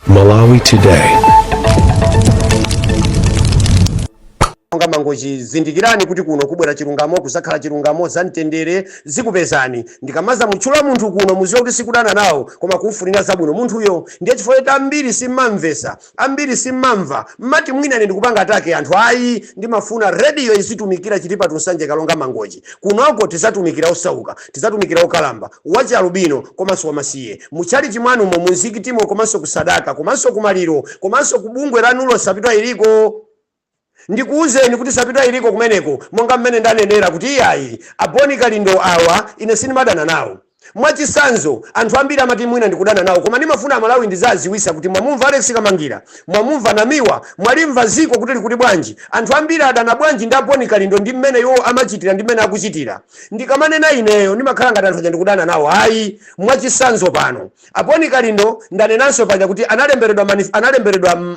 Malawi Today. Mangochi zindikirani kuti kuno kubwera chilungamo kusakhala chilungamo zamtendere zikupezani ndikamaza mutchula munthu kuno muziwa kuti sikudana nawo koma kufunira zabwino munthuyo ndiye chifukwa ambiri simmamvesa ambiri simmamva mmati mwina ine ndikupanga atake anthu ayi ndimafuna radio isitumikira chilipa tunsanje kalonga mangochi kunoko tizatumikira osauka tizatumikira okalamba wachi alubino komanso wamasiye muchali chimwanu mu muzikitimo komanso kusadaka komanso kumaliro komanso kubungwe lanulo sapitwa iliko ndikuuzeni kuti sapitwa iliko kumeneko monga mmene ndanenera kuti iyayi aboni kalindo awa ine sinimadana nawo mwachisanzo anthu ambiri amati mwina ndikudana nawo koma ndimafuna amalawi ndizaziwisa kuti mwamumva Alex Kamangila mwamumva Namiwa mwalimva ziko kuti likuti bwanji anthu ambiri adana bwanji ndi aboni kalindo ndi mmene yo amachitira ndi mmene akuchitira ndikamanena ineyo ndimakhala ngati anthu ndikudana nawo ayi mwachisanzo pano aboni kalindo ndanenanso paja kuti analemberedwa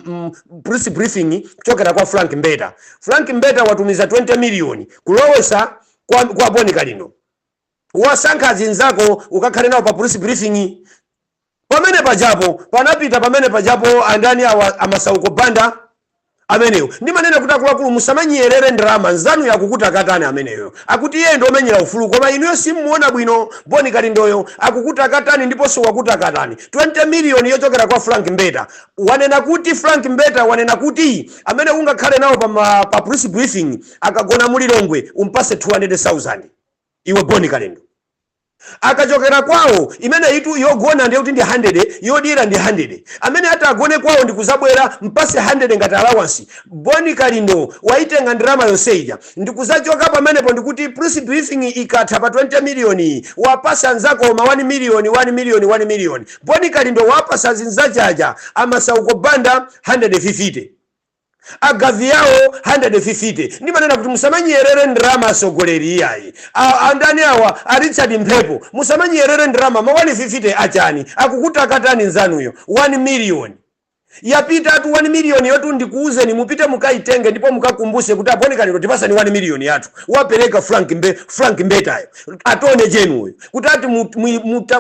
press briefing kuchokera kwa Frank Mbeta. Frank Mbeta watumiza 20 million kulowesa kwa aboni kalindo wasankha zinzako ukakhale nawo pa police briefing pamene pajapo andani awa amasauko banda ameneyo ndimanena kuti akuluakulu musamanyerere ndrama nzanu yakukutakatani ameneyo akuti iye ndo omenyera ufulu koma inuyo simuona bwino boni kalindoyo akukutakatani ndiponso wakutakatani 20 million yochokera kwa Frank Mbeta wanena kuti Frank Mbeta wanena kuti amene ungakhale nawo pa police briefing akagona mulilongwe umpase 200,000 iwe boni kalindo akachokera kwawo imene itu yogona ndiye kuti ndi 100 yodira ndi 100 amene atagone kwawo ndikuzabwera mpase 100 ngati allowance boni kalindo waitenga ndirama yonseija ndikuzachoka pamenepo ndikuti press briefing ikatha pa 20 million wapasa anzako ma 1 million boni kalindo wapasa zinzajaja amasauko banda 150 agavi yawo 150 ndimanena kuti musamanyerere ndrama asogoleri iyayi andani awa Richard Mphepo musamanyerere ndrama ma 150 achani akukutakatani nzanuyo 1 million yapita atu 1 million yotu ndikuuzeni mupite mukaitenge ndipo mukakumbuse kuti aboni kalindo tipasani 1 million yathu wapereka Frank Mbetayo atone jenuyo kuti ati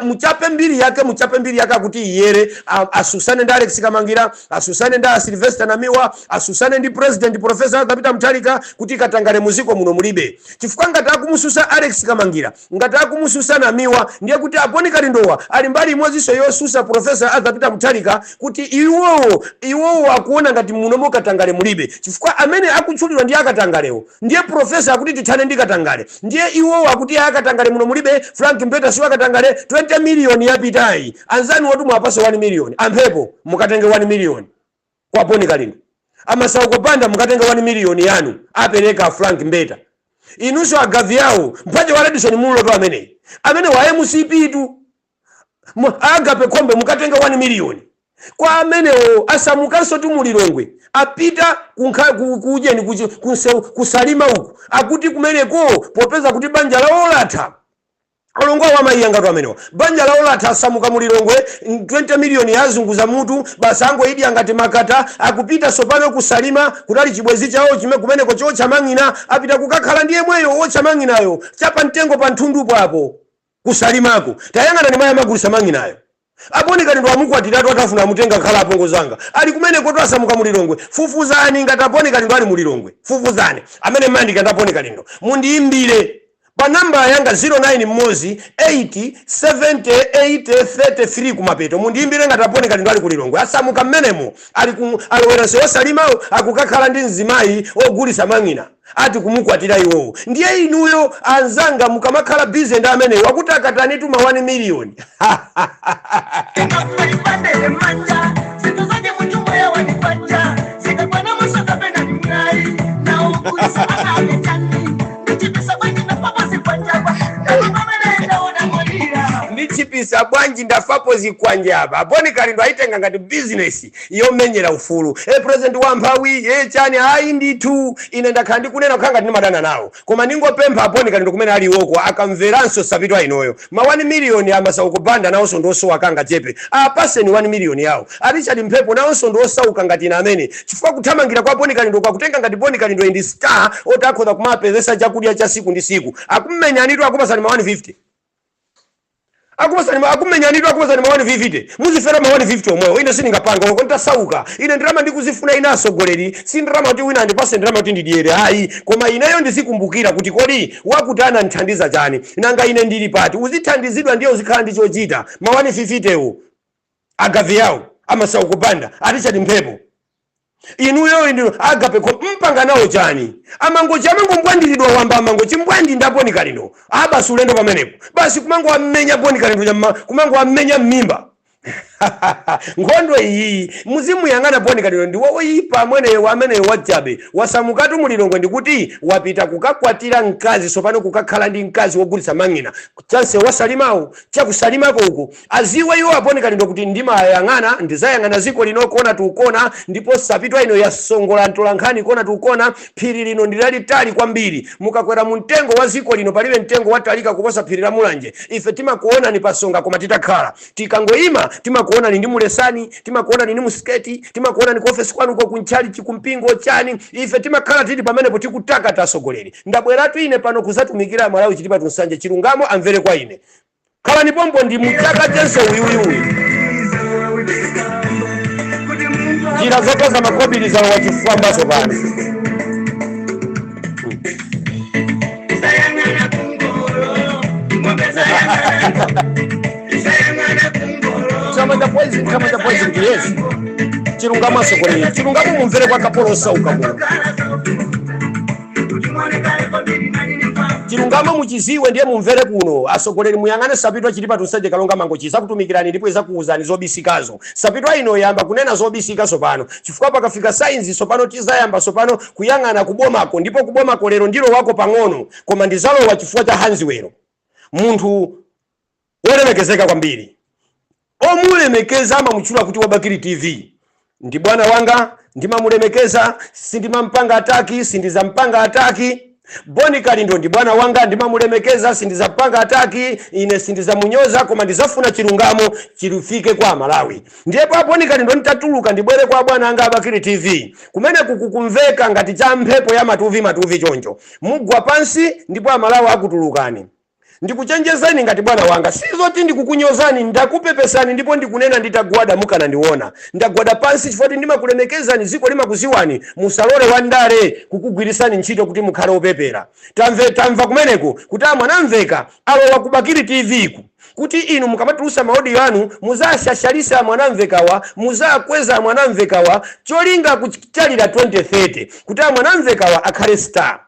muchape mbiri yake kuti iyere asusane ndi Alex Kamangila asusane ndi Sylvester Namiwa asusane ndi President Professor Adapita Mutharika kuti katangale muziko muno mulibe chifukwa ngati akumususa Alex Kamangila ngati akumususa Namiwa ndiye kuti aboni kalindowa ali mbali imodzinso yosusa Professor Adapita Mutharika kuti iwo akuona ngati munomo katangale mulibe chifukwa amene akutchulidwa ndi akatangalewo ndiye professor akuti tithane ndi katangale ndiye iwo akuti akatangale muno mulibe Frank Mbeta si akatangale 20 million yapitayi anzani watu mwapasa 1 million Amphepo mukatenge 1 million kwa boni kalindo amasauko banda mukatenge 1 million yanu apereka Frank Mbeta inunso agavi yawo mpache wa Radisson muloto amene wa MCP tu agape kombe mukatenge 1 million kwa amenewo asamukanso tumulilongwe apita kujeni kusalima uku akuti kumeneko popeza kuti banja la olatha olongwa wamayiyanga tu amenewa banja la olatha asamuka mulilongwe 20 million yazunguza mutu basa angoidi angati makata akupita sopano kusalima kutali chibwezi chawo chime kumeneko cho chamang'ina apita kukakhala ndiye mweyo ochamang'inayo chapa mtengo pa nthundupo apo kusalimako tayang'ana ni maya magulisa mang'inayo aboni kalindo amukwatira atafuna mutenga khala apongo zanga ali kumene koto asamuka mulilongwe fufuzani ngati aboni kalindo ali mulilongwe fufuzani amene mandi ngati aboni kalindo mundiimbire pa namba yanga 09 mozi 80 78 33 kumapeto mundiimbire ngati aboni kalindo ali kulilongwe asamuka mmenemo alowera osalima akukakhala ndi mzimayi ogulisa mang'ina ati kumukwatira iwowo ndiye inuyo anzanga mukamakhala busy ndi ameneyo akuti akatani tuma 1 million ndichipisa bwanji ndafapo zikwanja apa aboni kalindo aitenga ngati business yomenyera ufulu president wa mphawi chani ayi ndithu ine ndakhala ndikunena kukhanga ndimadana nawo koma ningopempha aboni kalindo kumene ali woko akamveranso sapitwa inoyo ma 1 million amasauko banda nawonso ndiosowa kanga chepe apaseni 1 million yawo Richard Mphepo nawonso ndiosauka ngati ina amene chifukwa kuthamangira kwa aboni kalindo kwakutenga ngati boni kalindo ndi star otakhoza kumapezesa chakudya cha siku ndi siku akummenya anitu akupasani ma 150 akumenyanidwa akuposa ni mawani 50 muzifera mawani 50 omweyo ine siningapanga loko nditasauka ine ndirama ndikuzifuna ine asogoleri si ndirama kuti wina andipase ndirama kuti ndidyere hayi koma ineyo ndizikumbukira kuti kodi wakuti anandithandiza chani nanga ine ndili pati uzithandizidwa ndiye uzikhala ndi chochita mawani 50 ewo agavi yawo amasauko banda atichati mphepo inuyo inu agape mpanga nawo chani amangochi amangobwandiridwa wamba amangochi mbwandi ndaponi kalino basi ulendo pamenepo basi kumango amenya boni kalino kumango amenya mmimba nkhondo iyi muzimu yang'ana boni kalino ndi woyipa amene wajabe wasamukatu mulilongwe ndikuti wapita kukakwatira mkazi sopano kukakhala ndi mkazi wogulitsa mang'ina chanse wasalimawo chakusalimako uku aziwe iwo aboni kalino kuti ndimayang'ana ndizayang'ana ziko lino kuona tukona ndipo sapitwa ino yasongola ntolankhani kuona tukona phiri lino ndilalitali kwambiri mukakwera mu mtengo wa ziko lino palibe mtengo watalika kuposa phiri la mulanje ife timakuona ni pasonga koma titakhala tikangoima timakuona ni ndi mulesani timakuona ni musketi timakuona ni ku office kwanu kwa kunchali chikumpingo chani ife timakhala tili pamenepo tikutaka tasogoleri ndabweratu ine pano kuzatumikira Malawi chitipa tunsanje chilungamo amvere kwa ine khala ni pompo ndi mutaka jense uyuyuyu jira zote za makobili za wachifua mbaso pano Chama da poison yes. Chilungamo asogoleri. Chilungamo mumvere kwa kapolo sauka mu. Chilungamo muchiziwe ndiye mumvere kuno. Asogoleri muyang'ane sapitwa chilipa tunsanje kalonga mango chiza kutumikirani ndipo iza kuuzani zobisikazo. Sapitwa ino yamba kunena zobisika sopano. Chifukwa pakafika science sopano tizayamba sopano kuyang'ana kubomako ndipo kubomako lero ndilo wako pang'ono. Koma ndizalo wa chifukwa cha Hanziwero. Munthu wolemekezeka kwambiri. Omulemekeza amamuchula kuti Wabakiri TV ndi bwana wanga ndimamulemekeza sindimampanga ataki sindizampanga ataki Boni Kalindo ndi bwana wanga ndimamulemekeza sindizampanga ataki ine sindizamunyoza koma ndizafuna chilungamo chilufike kwa Malawi ndipo Boni Kalindo nitatuluka ndibwere kwa bwana anga Wabakiri TV kumene kukumveka ngati cha mphepo ya matuvi choncho mugwa pansi ndipo Malawi akutulukani ndikuchenjezani ngati bwana wanga sizoti ndikukunyozani ndakupepesani ndipo ndikunena nditagwada mukana ndiona ndagwada pansi chifoti ndimakulemekezani ziko limakuziwani musalole wandale kukugwirisani ntchito kuti mukhale opepera tamva kumeneko kuti mwanamveka alowa ku Bakiri TV ku kuti inu mukamatulusa maaudio anu muzashashalisa mwanamvekawa muzakweza mwanamvekawa cholinga kuchalira 2030 kuti mwanamvekawa akhale star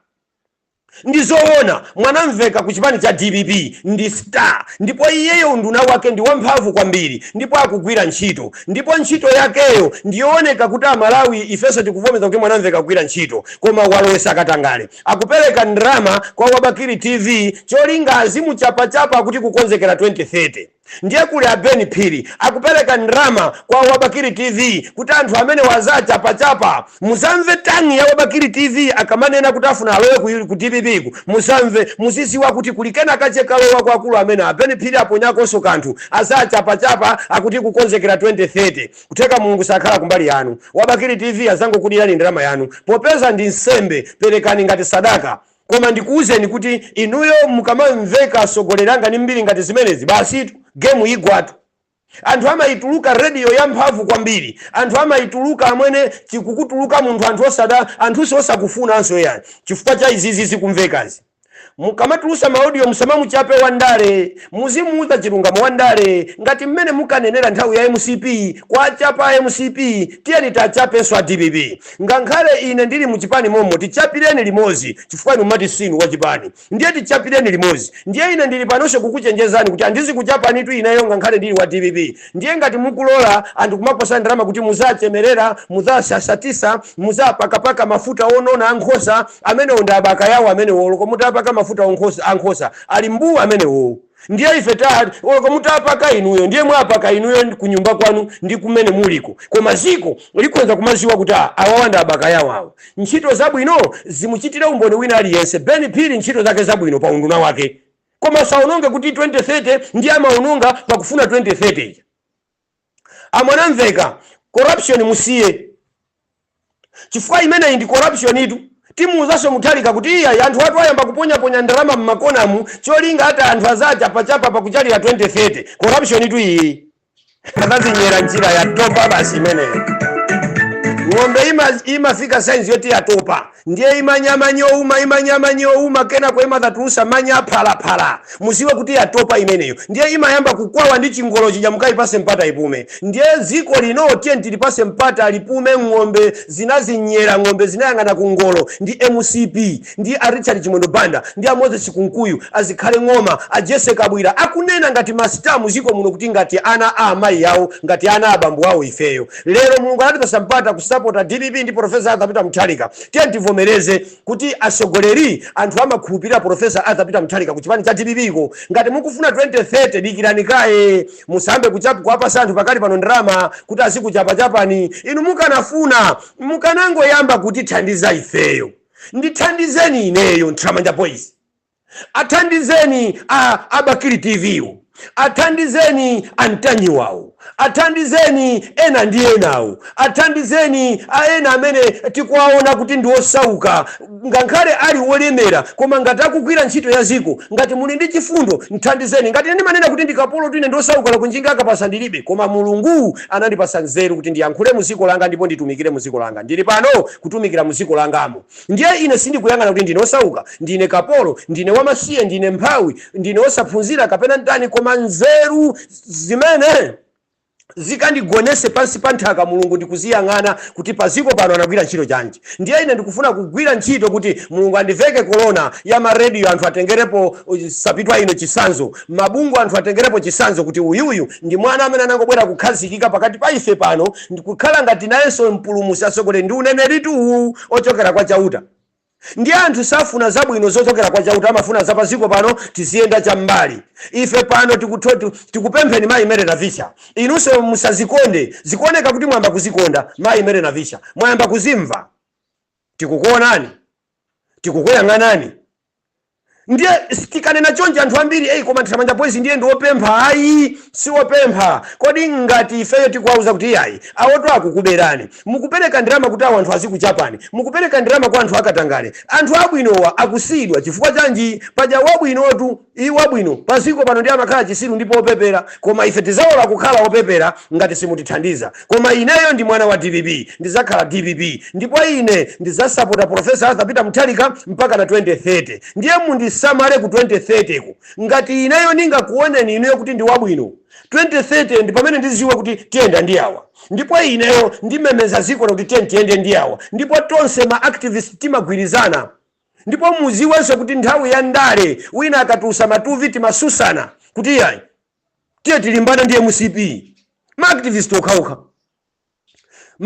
ndizoona mwanamveka kuchipani cha DBP ndi star ndipo iyeyo nduna wake ndi wamphamvu kwambiri ndipo akugwira ntchito ndipo ntchito yakeyo ndioneka kuti Malawi ifeso tikuvomeza kuti mwanamveka kugwira ntchito koma walowesa katangale akupereka ndrama kwa Wabakiri TV cholinga azimuchapachapa kuti kukonzekera 2030 ndiye kule abeni phiri akupereka ndrama kwa Wabakiri TV kuti anthu amene wazachapachapa muzamve tangi ya Wabakiri TV akamanena kuti afuna alowe ku DBP musamve muziziwa kuti kulikena kachekalowa kwa akulu amene abeni phiri aponyakonso kanthu azachapachapa akuti kukonzekera 2030 kuteka Mulungu sakhala kumbali yanu Wabakiri TV azangokulirani ndrama yanu popeza ndi nsembe perekani ngati sadaka koma ndikuuzeni kuti inuyo mukamamveka asogoleranga ni mbiri ngati zimenezi basi game igwatu anthu amayituluka radio ya mphamvu kwambiri anthu amayituluka amwene chikukutuluka munthu anthu osakufuna anso yani chifukwa cha izizi zikumvekazi mukamatulusa maaudio musamamuchape wandale muzimuuza chilungamo wandale ngati mmene mukanenera nthawi ya MCP kwa chapa MCP tiyeni tachapenso a DBP ngankhale ine ndili muchipani momo tichapireni limozi chifukwa inu mati sinu wa chipani ndiye tichapireni limozi ndiye ine ndili panoshe kukuchenjezani kuti andizi kuchapani tu inayo ngankhale ndili wa DBP ndiye ngati mukulola anthu kumaposa ndrama kuti muzachemerera muzashashatisa muzapakapaka mafuta onona ankhosa amene ndabaka yawo amene woloko mutapaka mafuta ankhosa ali mbuwa amene wo ndiye ife tati woloko mutapaka inuyo ndiye mwapaka inuyo kunyumba kwanu ndi kumene muliko koma ziko likonza kumaziwa kuti awawanda abaka yawo awo ntchito zabwino zimuchitira umboni wina aliyense Beni Phiri ntchito zake zabwino pa unduna wake koma saononge kuti 2030 ndiye amaononga pakufuna 2030 amwanamveka corruption musiye chifukwa imene ndi corruption itu timu zaso Mutharika kuti iya anthu atu ayamba kuponya ndalama mmakonamu cholinga hata anthu azachapa pakuchalira 2030 corruption tu iyi akazinyera njira ya topa basi imeneyo. Ng'ombe imafika size yoti yatopa ndiye imanyama nyouma kena kwa imathatulusa manya phala musiwe kuti yatopa imeneyo ndiye imayamba kukwawa ndi chingolo chija mukayipase mpata ipume ndiye ziko lino tenti lipase mpata lipume ng'ombe zinazinyera ng'ombe zinayang'ana kungolo ndi MCP ndi Richard Chimwendo Banda ndi Moses Kunkuyu azikhale ng'oma ajese kabwira akunena ngati masitamu ziko muno kuti ngati ana amayi yawo ngati ana abambo awo ifeyo. Lero Mulungu anatipasa mpata kusapota DPP ndi Professor Arthur Peter Mutharika tenti vomereze kuti asogoleri anthu amakhulupirira Professor Arthur Peter Mutharika kuchipani cha DPP ko ngati mukufuna 2030 dikirani kaye musambe kuchapa kuwapasa anthu pakali pano ndrama kuti azikuchapachapani inu mukanafuna mukanango yamba kuti thandiza ifeyo ndithandizeni ineyo Nthamanja Boys athandizeni Abakili TV athandizeni Antanyi wawo athandizeni ena ndi enawo athandizeni ena amene tikuwaona kuti ndi osauka ngakhale ali wolemera koma ngati akugwira ntchito ya ziko ngati muli ndi chifundo nthandizeni ngati ine manena kuti ndikapolo tine ndosauka la kunjinga akapasa ndilibe koma Mulungu anandipasa nzeru kuti ndiyankhule muziko langa ndipo nditumikire muziko langa ndili pano kutumikira muziko langamo ndiye ine sindikuyang'ana kuti ndine osauka ndine kapolo ndine wamasiye ndine mphawi ndine osaphunzira kapena ndani koma nzeru zimene zikandigonese pansi pa nthaka Mulungu ndikuziyang'ana kuti paziko pano anagwira ntchito chanji ndiye ine ndikufuna kugwira ntchito kuti Mulungu andiveke korona ya maradio anthu atengerepo sapitwa ino chisanzo mabungu anthu atengerepo chisanzo kuti uyuyu ndi mwana amene anangobwera kukhazikika pakati pa ife pano ndikukhala ngati nayenso mpulumusi asogolere ndi uneneritu ochokera kwa chauta. Ndi anthu safuna zabwino zochokera kwa chauta amafuna zapaziko pano tiziyenda cham'mbali ife pano tikupempheni Mayi Mary Navisha inunso musazikonde zikuoneka kuti mwamba kuzikonda Mayi Mary Navisha mwamba kuzimva tikukuonani tikukuyang'anani ndiye tikanena chonje anthu ambiri koma Nthamanja Boys ndiye ndiwopempha ayi siwopempha kodi ngati ifeyo tikuwauza kuti ayi awoto akukuberani mukupereka ndirama kuti awo anthu azikuchapani mukupereka ndirama kwa anthu akatangale anthu abwinowa akusidwa chifukwa chanji paja wabwinotu wabwino paziko pano ndi amakhala chisiru ndipo opepera koma ife tizaola kukhala opepera ngati simutithandiza koma ineyo ndi mwana wa DPP ndizakhala DPP ndipo ine ndizasapota Professor Arthur Peter Mutharika mpaka na 2030 ndiye mundisamale ku 2030 ku ngati ineyo ningakuoneni ineyo kuti ndi wabwino 2030 ndi pamene ndiziwe kuti tiyenda ndi awa ndipo ineyo ndimemeza ziko kuti tiyende ndi awa ndipo tonse ma activists timagwirizana ndipo muziwenso kuti nthawi ya ndale wina akatusa matuvi timasusana kuti yayi tiye tilimbana ndi MCP ma activists okhaokha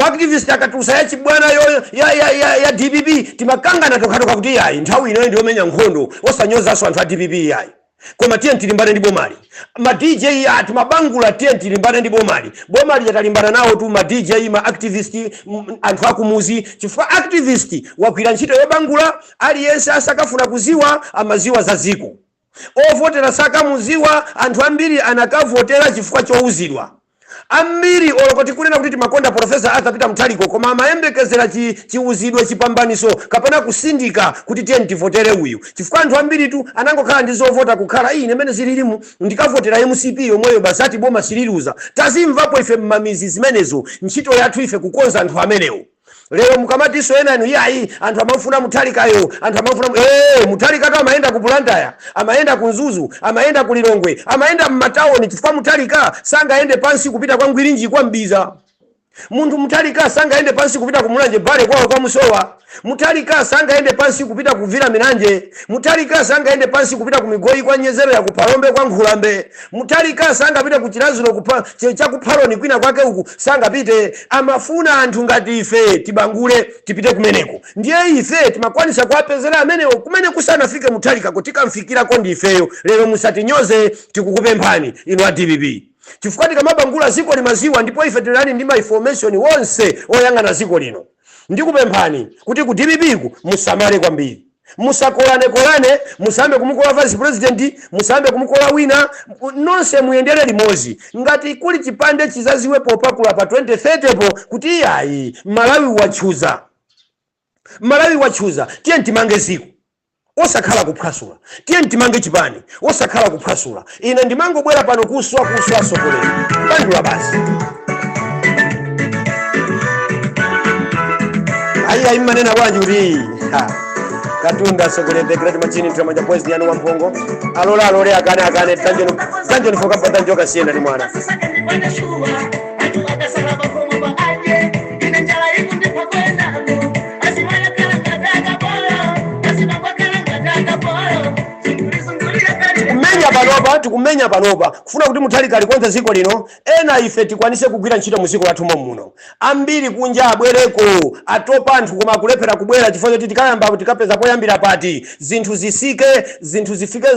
Activist akatusa ya chibwana ya DPP timakangana tokhatoka kuti yayi nthawi ino ndiyo menya nkhondo osanyoza aso anthu a DPP yayi koma tiye tilimbane ndi bomali ma DJ ati mabangula tiye tilimbane ndi bomali yatalimbana nawo tu ma DJ ma activist anthu akumuzi chifukwa activist wagwira ntchito yobangula aliyense asakafuna kuziwa amaziwa za ziko ovotera sakamuziwa anthu ambiri anakavotera chifukwa chouzidwa ambiri olokoti kunena kuti timakonda Professor Arthur Peter Mutharika koma amayembekezera chiuzidwe chipambaniso kapena kusindika kuti tiye tivotere uyu chifukwa anthu ambiri tu anangokhala ndi zovota kukhala ine mene zililimu ndikavotera MCP yomweyo basati boma sililuza tazimvapo ife mmamizi zimenezo ntchito yathu ife kukonza anthu amenewo. Leo mukamatiso ena inu yayi anthu amafuna Mutharikayo anthu amafuna Mutharika to amaenda ku Blantyre amaenda ku Nzuzu amaenda ku Lilongwe amaenda m'matawoni chifukwa Mutharika sangaende pansi kupita kwa Ngwirinji kwa Mbiza munthu Mutharika sangaende pansi kupita ku Mulanje Bale kwa Musowa Mutharika sangaende pansi kupita kuvira Minanje Mutharika sangaende pansi kupita ku Migoyi kwa Nyezero ya kupalombe kwa Nkhulambe Mutharika sangapite ku Chilazulo cha kuphaloni kwina kwake uku sangapite amafuna anthu ngati ife tibangule tipite kumeneko ndiye ife timakwanisa kuapezera amenewo kumene kusanafike Mutharika kuti kamfikira ko ndi ifeyo lero musatinyoze tikukupemphani inu a DPP chifukwa tikamabangula ziko limaziwa ndipo ife tilani ndi ma information wonse oyang'ana ziko lino ndikupemphani kuti ku DPP ku musamale kwambiri musakolane musambe kumukola vice president musambe kumukola wina nonse muyendere limozi ngati kuli chipande chizaziwe popakula pa 2030 po kuti yayi Malawi wachuza Malawi wachuza tiye ntimange ziko osakhala kuphwasula, tiye ntimange chipani osakhala kuphwasula. Ine ndimango bwera pano kuswa sokolera bandula basi. Ayi manena bwanji uri Katunda sokolera great machine tramanja boys ni anu wampongo alole akane tanjo nifoka pa tanjo kasienda ni mwana. Tukumenya panopa kufuna kuti Mutharika alikonza ziko lino ena ife tikwanise kugwira ntchito muziko lathu muno. Ambiri kunja abwereko atopa anthu koma kulephera kubwera chifukwa choti tikayamba tikapeza poyambira pati zinthu zisike zinthu zifike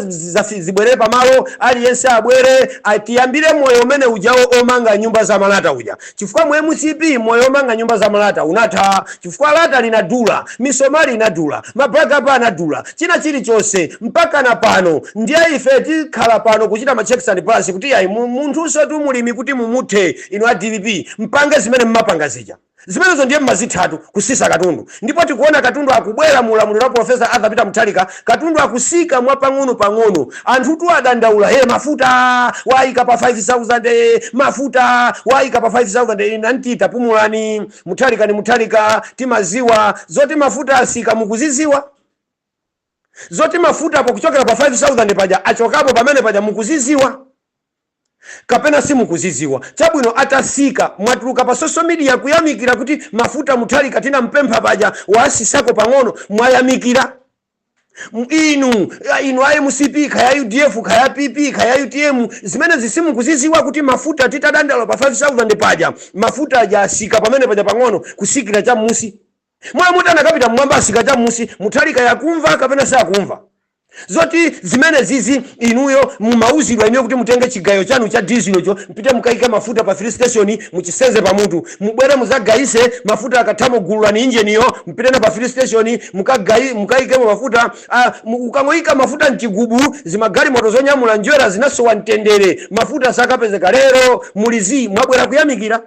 zibwere pamalo aliyense abwere atiyambire moyo umene ujawo omanga nyumba za malata uja. Chifukwa mwe MCP moyo omanga nyumba za malata unatha chifukwa lata linadula, misomali inadula, mabragaba anadula, china chilichonse mpaka na pano ndiye ife tikhala pano kuchita ma checks and balances kuti ayi munthu usatu mulimi kuti mumuthe inu a DPP mpange zimene mmapanga zija. Zimenezo ndiye mmazithatu kusisa Katundu. Ndipo tikuona Katundu akubwera mu ulamuliro wa Profesa Arthur Peter Mutharika, Katundu akusika mwa pang'ono. Anthu tu adandaula mafuta waika pa 5000 mafuta waika pa 5000 nantita pumulani Mutharika ni Mutharika timaziwa zoti mafuta asika mukuziziwa. Zoti mafuta hapo kuchokera pa 5000 paja achokapo pamene paja mukuziziwa. Kapena si mukuziziwa. Chabwino atasika mwatuluka pa social media kuyamikira kuti mafuta Mutharika tina mpempha paja wasisako pang'ono mwayamikira. Inu ayi MCP kaya UDF kaya PP kaya UTM zimene zisimu kuziziwa kuti mafuta titadandala pa 5000 paja mafuta aja asika pamene paja pang'ono kusikira cha musi. Mwa mutana kapita mwamba asika cha musi Mutharika yakumva kapena sa kumva. Zoti zimene zizi inuyo mumauzidwa inuyo kuti mutenge chigayo chanu cha diesel cho mpite mukaika mafuta pa free station muchisenze pa mutu mubwere muzagaise mafuta akathamo gulu la engine yo mpite na pa free station mukaike mafuta ukangoika mafuta mchigubu zimagali moto zonyamula njwera zinasowa ntendere mafuta sakapezeka lero mulizi mwabwera kuyamikira.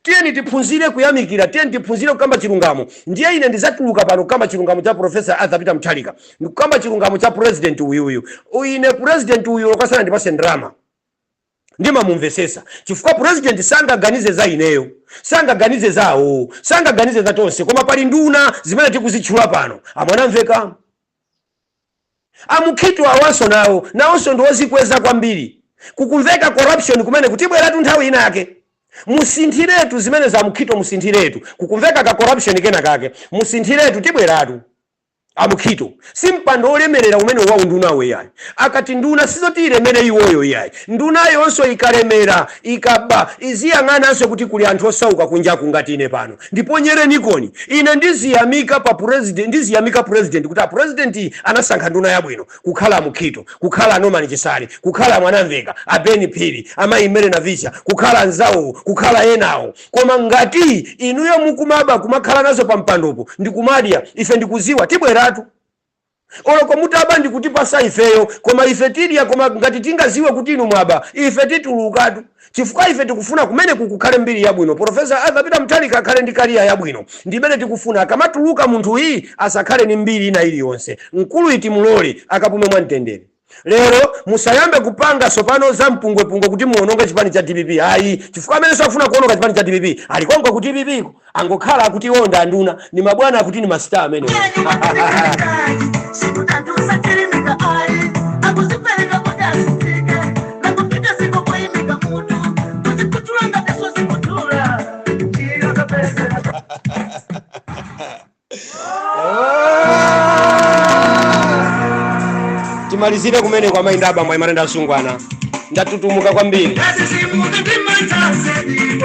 Tieni tiphunzire kuyamikira, tieni tiphunzire kukamba chilungamo. Ndiye ine ndizatuluka pano kukamba chilungamo cha Profesa Arthur Peter Mutharika. Ndikukamba chilungamo cha president uyu. Ine president uyu lokasana ndipase ndrama. Ndima mumvesesa. Chifukwa president sangaganize za ineyo. Sangaganize zawo. Sangaganize za tonse. Koma pali nduna zimene tikuzitchula pano. Amwanamveka. Amukhitu awanso nawo. Nawonso ndiwozikweza kwambiri. Kukumveka corruption kumene kutibweratu nthawi ina yake. Musinthiretu zimene za Mukhito musinthiretu kukumveka ka corruption kena kake musinthiretu tibweratu amukhito simpando olemerera umene wa nduna we yayi akati nduna sizotilemere iwoyo yayi nduna yonso ikalemera ikaba iziyang'ananso kuti kuli anthu osauka kunja kungati ine pano ndipo nyere nikoni ine ndiziyamika pa president ndiziyamika president kuti president anasankha nduna yabwino kukhala Mukhito kukhala Norman Chisale kukhala Mwanamveka abeni Phiri amayimere na Vicha kukhala nzawo kukhala enawo koma ngati inuyo mukumaba kumakhala nazo pa mpandopo ndikumadya ife ndikuziwa tibwera oloko mutaba ndikutipasa ifeyo koma ife tidya koma ngati tingaziwe kuti inu mwaba ife titulukatu chifukwa ife tikufuna kumene kukukhale mbiri yabwino Profesa Arthur Peter Mutharika akhale ndi kariya yabwino ndimene tikufuna akamatuluka munthu iyi asakhale ni mbiri ina iliyonse mkulu iti mulole akapume mwamtendere. Lero musayambe kupanga sopano za mpungwe kuti muononga chipani cha DPP ayi chifukwa amene safuna kuononga chipani cha DPP alikonga kuti DPP ko angokhala kuti wonda nduna ni mabwana kuti ni mastar amene timalizire kumene kwa maindaba mwa imanenda asungwana ndatutumuka kwambiri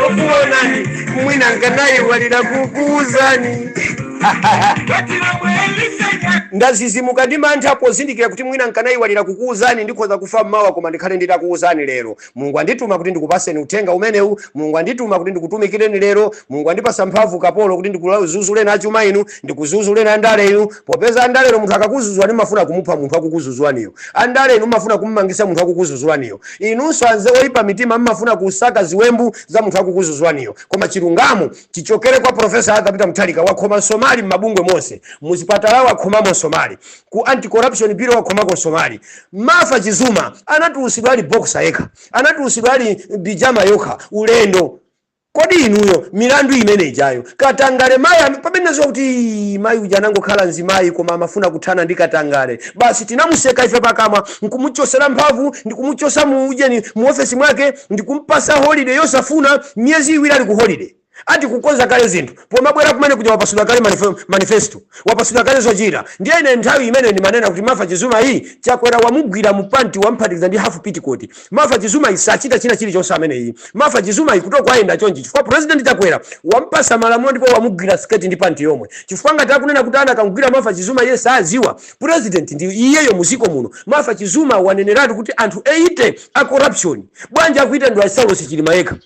okuonani mwina nkanayi walira kukuuzani ndazizimuka ndi mantha pozindikira kuti mwina nkanayi walira kukuuzani ndikhoza kufa mmawa koma ndikhale nditakuuzani lero. Mulungu andituma kuti ndikupaseni uthenga umenewu, Mulungu andituma kuti ndikutumikireni lero, Mulungu andipasa mphamvu kapolo kuti ndikuzuzuleni achuma inu, ndikuzuzuleni andale inu. Popeza andale inu munthu akakuzuzwani mafuna kumupha munthu akukuzuzwaniyo. Andale inu mafuna kummangisa munthu akukuzuzwaniyo. Inunso anze oyipa mitima mmafuna kusaka ziwembu za munthu akukuzuzwaniyo. Koma chilungamo chichokere kwa Profesa Arthur Peter Mutharika wakhoma Somali Somali mabungwe mose muzipatala wakhomamo Somali ku anti-corruption bureau wakhomako Somali Martha Chizuma anatulusidwa ali boxer yekha anatulusidwa ali bijama yokha ulendo kodi inuyo milandu imene ijayo Katangale mayi pamenezo kuti mayi ujanango khala nzimayi koma amafuna kuthana ndi Katangale basi tinamuseka ife pakamwa nkumuchosera mphamvu ndikumuchosa muujeni mu office mwake ndikumpasa holiday yosafuna myezi iwiri ali ku holiday ati kukonza kale zinthu pomabwera kumene kuja wapasula kale manifesto wapasula kale zochita ndiye ine nthawi imene ndimanena kuti Martha Chizuma iyi chakwera wamugwira mupanti wamphatikiza ndi half petticoat Martha Chizuma isachita china chilichonse amene iyi Martha Chizuma ikutoka ayenda chonchi chifukwa president chakwera wampasa malamulo ndipo wamugwira sketi ndi panti yomwe chifukwa ngati akunena kuti ana akangwira Martha Chizuma iye saziwa president ndi iyeyo muziko muno Martha Chizuma waneneratu kuti anthu 80 a corruption bwanji akuita ndo Saulos Chilima yekha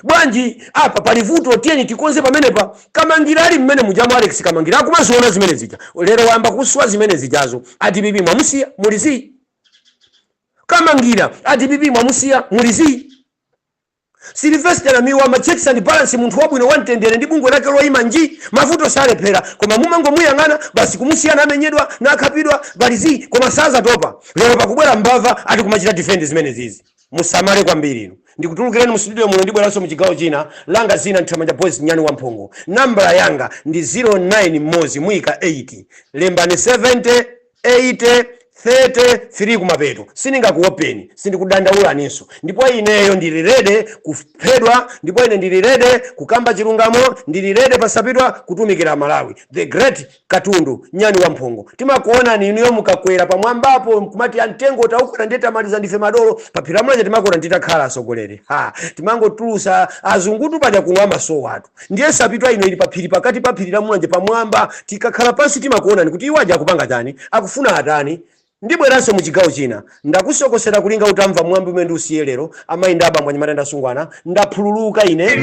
bwanji apa palivuto tieni tikonze pamenepa Kamangira ali mmene mujamu Alex Kamangira akumaziona zimene zija lero wamba kuswa zimene zijazo ati bibi mwamusiya mulizi Kamangira ati bibi mwamusiya mulizi Sylvester na miwa checks and balance munthu wabwino wantendere ndi bungwe lake loyima nji mavuto salephera koma mumango muyang'ana basi kumusiyana amenyedwa na akhapidwa balizi koma saza topa lero pakubwera mbava ati kumachita defend zimene zizi musamale kwambiri ino ndikutulukireni mu studio muno ndibweranso mu chigawo china langa zina Nthamanja Boys Nyani Wamphongo nambala yanga ndi 09 mozi muika 80 lembani 70 80 33 kumapeto siningakuopeni sindikudandaulaninso ndipo ineyo ndili ready kuphedwa ndipo ine ndili ready kukamba chilungamo ndili ready pasapidwa kutumikira Malawi the great Katundu Nyani Wamphongo timakuona ni inuyo mukakwera pamwambapo kumati amtengo taukwera ndeta maliza ndife madolo paphira mwaje timakuona nditakhala asogolere timangotulusa azungutu paja kunwa maso watu ndiye sapitwa ino ili paphiri pakati paphirira mulanje pamwamba tikakhala pansi timakuona ni kuti iwaje akupanga chani akufuna atani ndibweranso mu chigawo china ndakusokosera kulinga utamva mwambi umene usiye lero amayi ndabambwa nyamatenda sungwana ndaphululuka ine